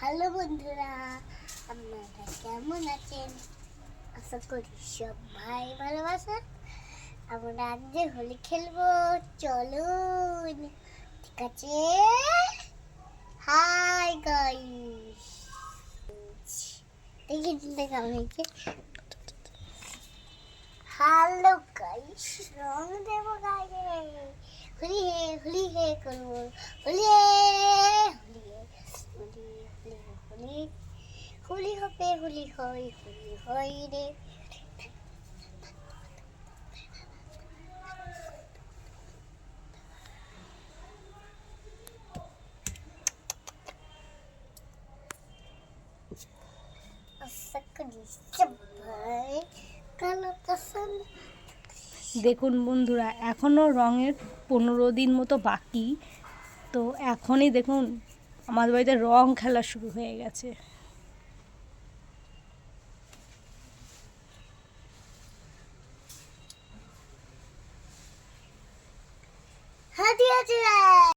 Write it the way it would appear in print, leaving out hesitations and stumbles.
Hello বন্ধুরা, আপনারা কেমন আছেন? আশা করি সবাই ভালোবাসেন। আমরা আজকে হোলি খেলবো, চলুন। ঠিক আছে? হাই গাইস, দেখি হয়েছে। হ্যালো গাইস, রং দেবো গায়ে। হোলি হে হোলি হে করবো, হোলি হে হোলি হে হোলি হোলি হোলি হোলি হবে, হোলি হয় রে। আশা করি সবাই কালো পছন্দ। দেখুন বন্ধুরা, এখনও রঙের 15 দিন মতো বাকি। তো এখনই দেখুন আমাদের বাড়িতে রং খেলা শুরু হয়ে গেছে। হ্যাঁ, ঠিক আছে।